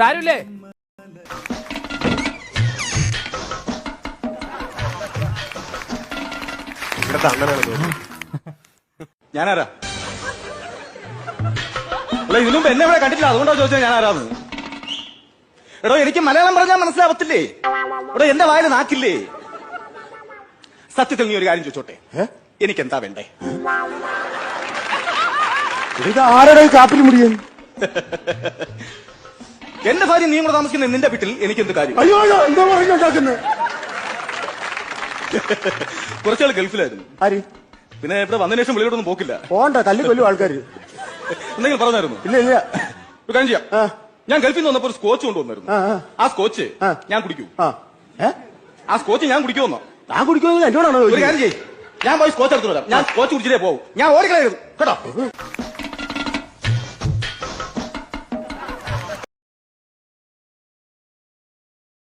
ആരുമില്ലേ? ഞാനാരാ? അല്ല, ഇതിനു മുമ്പ് എന്നെ ഇവിടെ കണ്ടിട്ടില്ല, അതുകൊണ്ടാണ് ചോദിച്ചത് ഞാൻ ആരാന്ന്. എടോ, എനിക്ക് മലയാളം പറഞ്ഞാൽ മനസ്സിലാവത്തില്ലേ? എടോ, എന്റെ വായിൽ നാക്കില്ലേ? സത്യത്തിൽ നീ ഒരു കാര്യം ചോദിച്ചോട്ടെ, എനിക്ക് എന്താ വേണ്ടേ? ഇത് ആരുടെ കാപ്പിൽ മുടിയൻ? എന്റെ ഭാര്യ നീ കൂടെ താമസിക്കുന്ന നിന്റെ വീട്ടിൽ എനിക്ക് എന്ത് കാര്യം? അയ്യോ എന്താ പറയുന്നത്? കുറച്ചാൾ ഗൾഫിലായിരുന്നു. ആര്? പിന്നെ ഇവിടെ വന്നതിന് ശേഷം വെളിയോട്ടൊന്നും പോക്കില്ല. പോണ്ട, തല്ലി കൊല്ലും ആൾക്കാര്. എന്തെങ്കിലും പറഞ്ഞായിരുന്നു? ഇല്ല ഇല്ല. ഒരു കാര്യം ചെയ്യാം, ഞാൻ ഗൾഫിൽ നിന്ന് വന്നപ്പോ ഒരു സ്കോച്ച് കൊണ്ടുവന്നായിരുന്നു. ആ സ്കോച്ച് ഞാൻ കുടിക്കൂ. ആ സ്കോച്ച് ഞാൻ കുടിക്കുമെന്നോ? ഞാൻ കുടിക്കുമെന്ന് എന്നോടാണോ? ഒരു കാര്യം ചെയ്യ്, ഞാൻ പോയി സ്കോച്ച് എടുത്തു വരാം. ഞാൻ സ്കോച്ച് കുടിച്ചിട്ടേ പോകും. ഞാൻ ഓടിക്കളയരുത് കേട്ടോ.